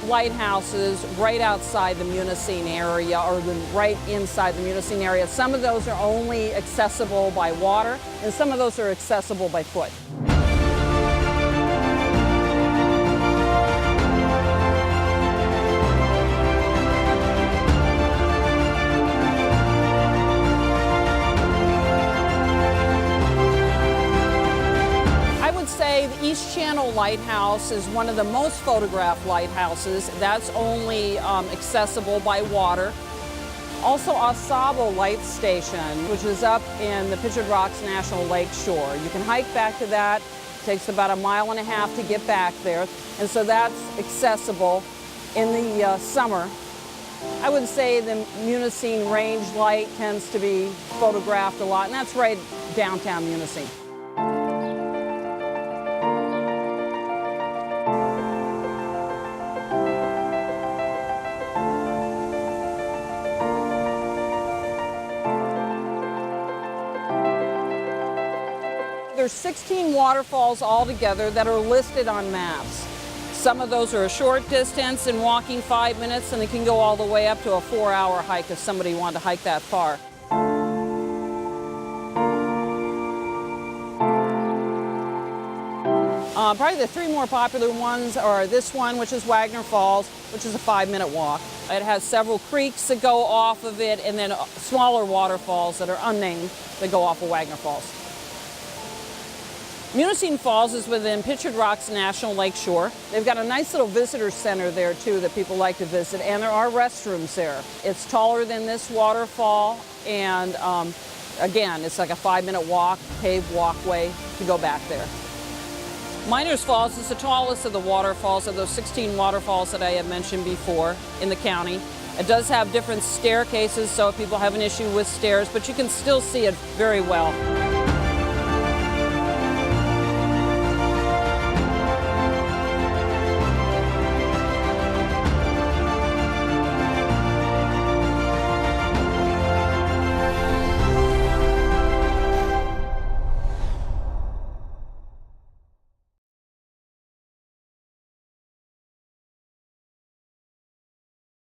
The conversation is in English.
lighthouses right outside the Munising area, or right inside the Munising area. Some of those are only accessible by water, and some of those are accessible by foot. The East Channel Lighthouse is one of the most photographed lighthouses. That's only accessible by water. Also, Osabo Light Station, which is up in the Pictured Rocks National Lake Shore. You can hike back to that. It takes about 1.5 miles to get back there, and so that's accessible in the summer. I would say the Munising Range Light tends to be photographed a lot, and that's right downtown Munising. There's 16 waterfalls altogether that are listed on maps. Some of those are a short distance and walking 5 minutes, and it can go all the way up to a 4-hour hike if somebody wanted to hike that far. Probably the 3 more popular ones are this one, which is Wagner Falls, which is a 5-minute walk. It has several creeks that go off of it, and then smaller waterfalls that are unnamed that go off of Wagner Falls. Munising Falls is within Pictured Rocks National Lake Shore. They've got a nice little visitor center there too that people like to visit, and there are restrooms there. It's taller than this waterfall, and again, it's like a 5-minute walk, paved walkway to go back there. Miners Falls is the tallest of the waterfalls, of those 16 waterfalls that I had mentioned before in the county. It does have different staircases, so if people have an issue with stairs, but you can still see it very well.